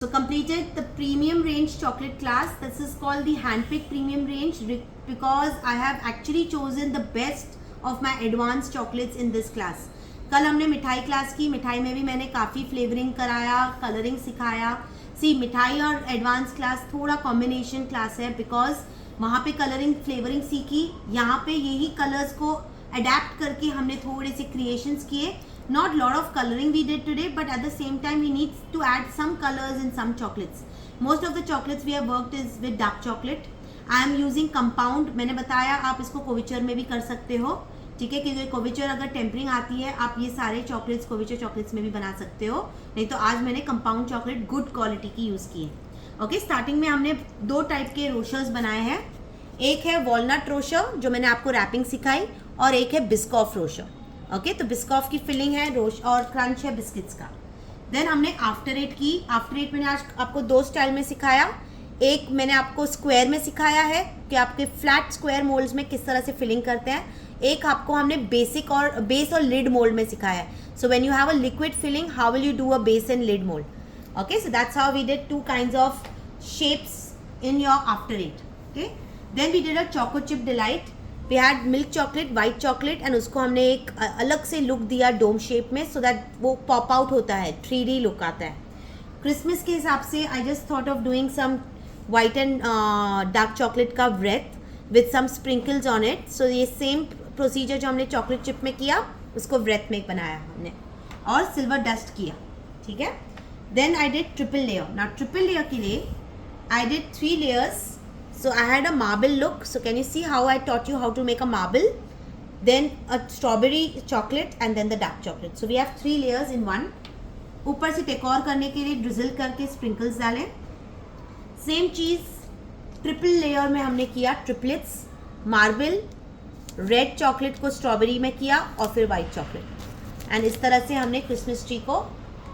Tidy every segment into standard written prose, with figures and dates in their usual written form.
So completed the premium range chocolate class. This is called the handpicked premium range because I have actually chosen the best of my advanced chocolates in this class. कल हमने मिठाई class की, मिठाई में भी मैंने काफ़ी flavouring कराया, कलरिंग सिखाया. सी मिठाई और एडवांस क्लास थोड़ा कॉम्बिनेशन क्लास है बिकॉज वहाँ पे कलरिंग फ्लेवरिंग सीखी, यहाँ पे यही कलर्स को अडेप्ट करके हमने थोड़े से क्रिएशंस किए. Not lot of coloring we did today, but at the same time we need to add some colors in some chocolates. Most of the chocolates we have worked is with dark chocolate. I am using compound. मैंने बताया आप इसको कोविचर में भी कर सकते हो, ठीक है, क्योंकि कोविचर अगर टेम्परिंग आती है आप ये सारे चॉकलेट्स कोविचर चॉकलेट्स में भी बना सकते हो. नहीं तो आज मैंने कंपाउंड चॉकलेट गुड क्वालिटी की यूज़ की है. ओके, स्टार्टिंग में हमने दो टाइप के रोशर्स बनाए हैं. एक है वॉलनट रोशर जो मैंने आपको रैपिंग सिखाई, और एक है बिस्कॉफ रोशर. ओके, तो बिस्कॉफ की फिलिंग है रोश और क्रंच है बिस्किट्स का. देन हमने आफ्टर एट की. आफ्टर एट मैंने आज आपको दो स्टाइल में सिखाया. एक मैंने आपको स्क्वायर में सिखाया है कि आपके फ्लैट स्क्वायर मोल्ड्स में किस तरह से फिलिंग करते हैं. एक आपको हमने बेस और लिड मोल्ड में सिखाया है. So when you have a liquid filling how will you do a base and lid mould. Okay, so that's how we did two kinds of shapes in your after eight. Okay, then we did a choco chip delight. We had milk chocolate, white chocolate, and उसको हमने एक अलग से look दिया dome shape में so that वो pop out होता है, 3D लुक आता है. क्रिसमस के हिसाब से I just thought of doing some white and dark chocolate का breath with some sprinkles on it. So ये सेम प्रोसीजर जो हमने चॉकलेट चिप में किया उसको ब्रेथ में बनाया हमने, और सिल्वर डस्ट किया. ठीक है, then I did triple layer. ना ट्रिपल लेयर के लिए I did 3 layers. So I had a marble look. So can you see how I taught you how to make a marble? Then a strawberry chocolate and then the dark chocolate. So we have 3 layers in one. ऊपर से decor करने के लिए drizzle करके sprinkles डालें. Same चीज़ triple layer में हमने किया ट्रिपलेट्स, मार्बल, रेड चॉकलेट को स्ट्रॉबेरी में किया और फिर वाइट चॉकलेट. एंड इस तरह से हमने क्रिसमस ट्री को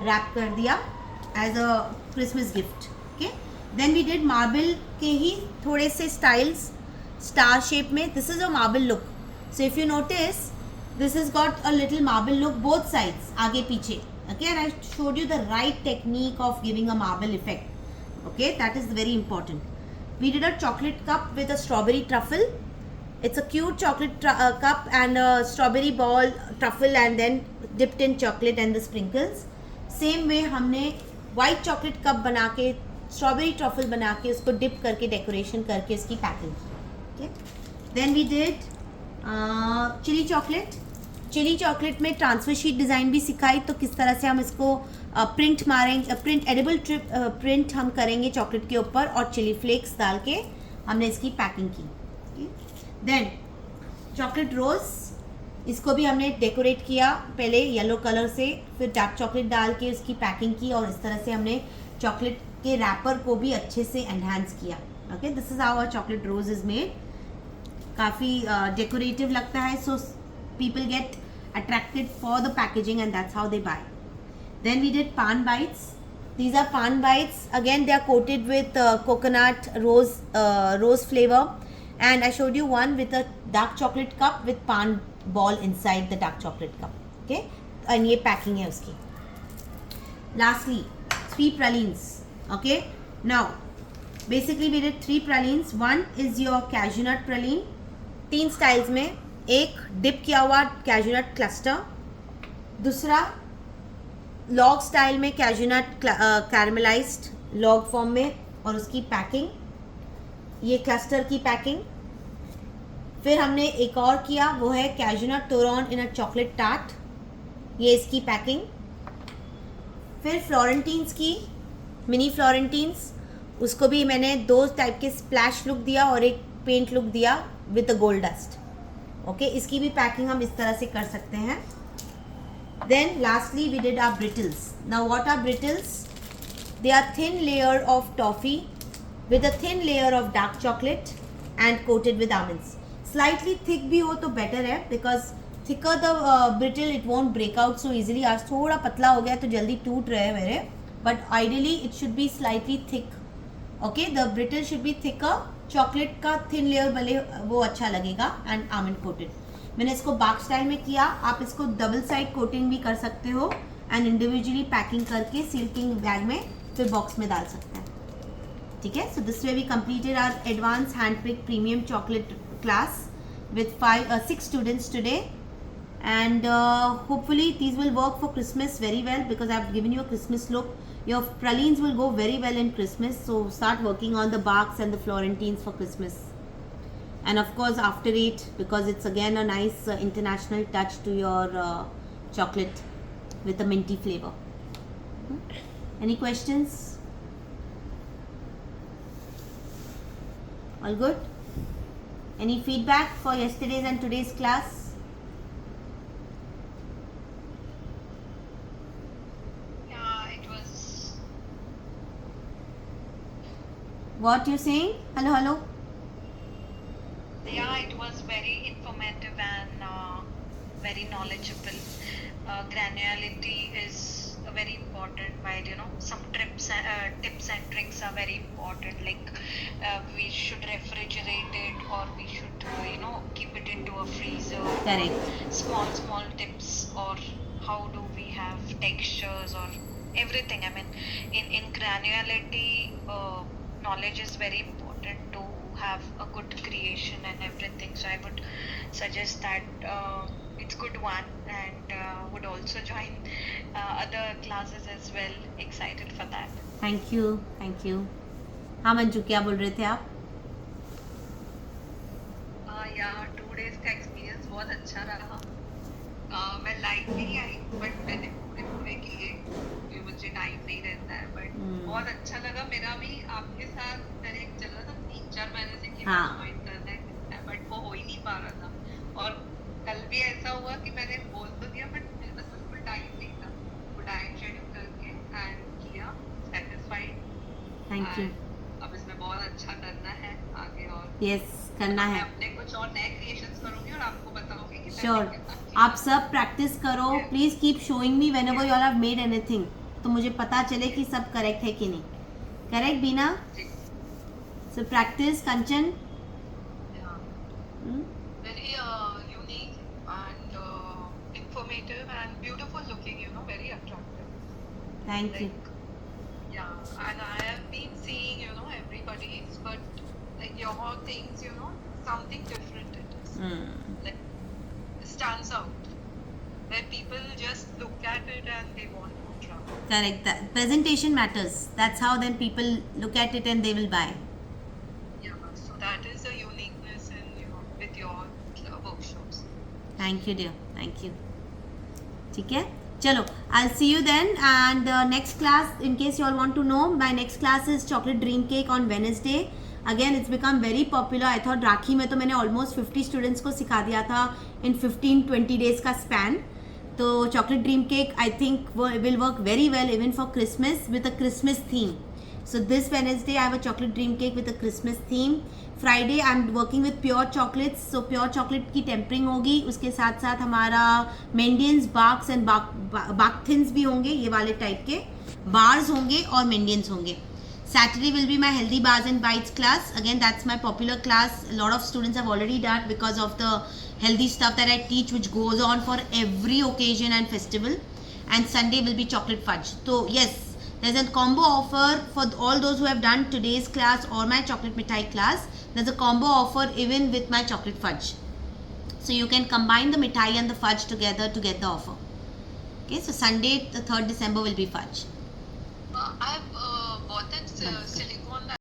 रैप कर दिया as a Christmas gift. Okay, then we did marble के ही थोड़े से स्टाइल्स स्टार शेप में. This is a marble look. So if you notice this is got a little marble look both sides, आगे पीछे. Okay, and I showed you the right technique of giving a marble effect. Okay, that is very important. We did a chocolate cup with a strawberry truffle. It's a cute chocolate cup and a strawberry ball truffle and then dipped in chocolate and the sprinkles. Same way हमने white chocolate cup बना के strawberry truffle बना के उसको dip करके decoration करके इसकी packing की. Then we did chilli chocolate. Chilli chocolate में ट्रांसफर शीट डिज़ाइन भी सिखाई, तो किस तरह से हम इसको प्रिंट मारेंगे, प्रिंट एडिबल प्रिंट हम करेंगे चॉकलेट के ऊपर और चिली फ्लेक्स डाल के हमने इसकी पैकिंग की. देन चॉकलेट रोज़, इसको भी हमने डेकोरेट किया पहले येलो कलर से, फिर डार्क चॉकलेट डाल के उसकी पैकिंग की और इस तरह से हमने चॉकलेट के रैपर को भी अच्छे से एनहांस किया. Okay, this is how a chocolate rose is made. काफ़ी डेकोरेटिव लगता है, so people get attracted for the packaging and that's how they buy. Then we did paan bites. These are paan bites. Again they are coated with coconut rose flavour, and I showed you one with a dark chocolate cup with paan ball inside the dark chocolate cup. Okay, and ये packing है उसकी. Lastly 3 pralines. Okay, now basically we did 3 pralines. One is your cashew nut praline. 3 styles में, एक dip किया हुआ cashew nut cluster, दूसरा log style में cashew nut caramelized log form में और उसकी पैकिंग, ये क्लस्टर की पैकिंग. फिर हमने एक और किया, वो है cashew nut touron in a chocolate tart, ये इसकी पैकिंग. फिर फ्लोरेंटीन्स की मिनी फ्लोरेंटीन्स, उसको भी मैंने 2 टाइप के स्प्लैश लुक दिया और एक पेंट लुक दिया with the gold dust. Okay, इसकी भी पैकिंग हम इस तरह से कर सकते हैं. Then lastly we did our brittles. Now what are brittles? They are thin layer of toffee with a thin layer of dark chocolate and coated with almonds. Slightly thick भी हो तो बेटर है because thicker the brittle it won't break out so easily. आज थोड़ा पतला हो गया तो जल्दी टूट रहे हैं मेरे, but ideally it should be slightly thick. Okay, the brittle should be thicker. Chocolate का थिन लेयर भले वो अच्छा लगेगा एंड आमंड कोटेड. मैंने इसको बाग स्टाइल में किया. आप इसको डबल साइड कोटिंग भी कर सकते हो एंड इंडिविजुअली पैकिंग करके सील्किंग बैग में फिर बॉक्स में डाल सकते हैं. ठीक है. So this way we completed our advanced handpicked premium chocolate class with 6 students today, and hopefully these will work for Christmas very well because I've given you a Christmas look. Your pralines will go very well in Christmas, so start working on the barks and the Florentines for Christmas. And of course after 8, because it's again a nice international touch to your chocolate with a minty flavor. Any questions? All good? Any feedback for yesterday's and today's class? Yeah, it was. What you saying? Hello? Yeah, it was very informative and very knowledgeable. Granularity is very important. While some tips and tricks are very important. Like we should refrigerate it, or we should keep it into a freezer. Correct. Small tips, or how do we have textures or everything. I mean, in granularity, knowledge is very important to have a good creation and everything. So I would suggest that it's good one, and would also join other classes as well. Excited for that. Thank you. हाँ मंजू, क्या बोल रहे थे आप? Yeah, 2 days का experience बहुत अच्छा रहा. मैं लाइव नहीं आई, बट मैंने पूरे किए क्योंकि मुझे टाइम नहीं रहता है. बट बहुत अच्छा लगा. मेरा भी आपके साथ कनेक्ट चल रहा था 3-4 महीने से कि हाँ. ज्वाइन करना है, बट वो हो ही नहीं पा रहा था. और कल भी ऐसा हुआ कि मैंने बोल तो दिया, बट मेरे पास बिल्कुल टाइम नहीं था. वो टाइम शेड्यूल करके एंड किया. सेटिस्फाइड. Thank you. अब इसमें बहुत अच्छा करना है आगे, और यस, करना मैं है. अपने कुछ और नए क्रिएशंस करूंगी और आपको बताऊंगी कि श्योर. मैंने कितना किया. आप सब प्रैक्टिस करो. Please keep showing me whenever you all have made anything, तो मुझे पता चले कि सब करेक्ट है कि नहीं. करेक्ट बीना? जी. So practice. Kanchan? Yeah. Very unique and informative and beautiful looking, very attractive. Thank you. Yeah, and I have been seeing, everybody's, but like your things, something different it is. Like, stands out. Where people just look at it and they want to try. Correct. That presentation matters. That's how then people look at it and they will buy. Yeah, so that is a uniqueness in, with your workshops. Thank you, dear. Thank you. ठीक है. चलो, I'll see you then. And next class, in case you all want to know, my next class is chocolate dream cake on Wednesday. Again, it's become very popular. I thought राखी में तो मैंने almost 50 students को सिखा दिया था in 15-20 days का span. तो chocolate dream cake I think will work very well even for Christmas with a Christmas theme. So this Wednesday I have a chocolate dream cake with a Christmas theme. Friday I'm working with pure chocolates. So pure chocolate की tempering होगी. उसके साथ साथ हमारा Mendians, barks and bark thins भी होंगे, ये वाले टाइप के bars होंगे और Mendians होंगे. Saturday will be my healthy bars and bites class. Again, that's my popular class. A lot of students have already done because of the healthy stuff that I teach, which goes on for every occasion and festival. And Sunday will be chocolate fudge. So yes, there's a combo offer for all those who have done today's class or my chocolate mithai class. There's a combo offer even with my chocolate fudge. So you can combine the mithai and the fudge together to get the offer. Okay, so Sunday, the 3rd December will be fudge. I've bought that silicone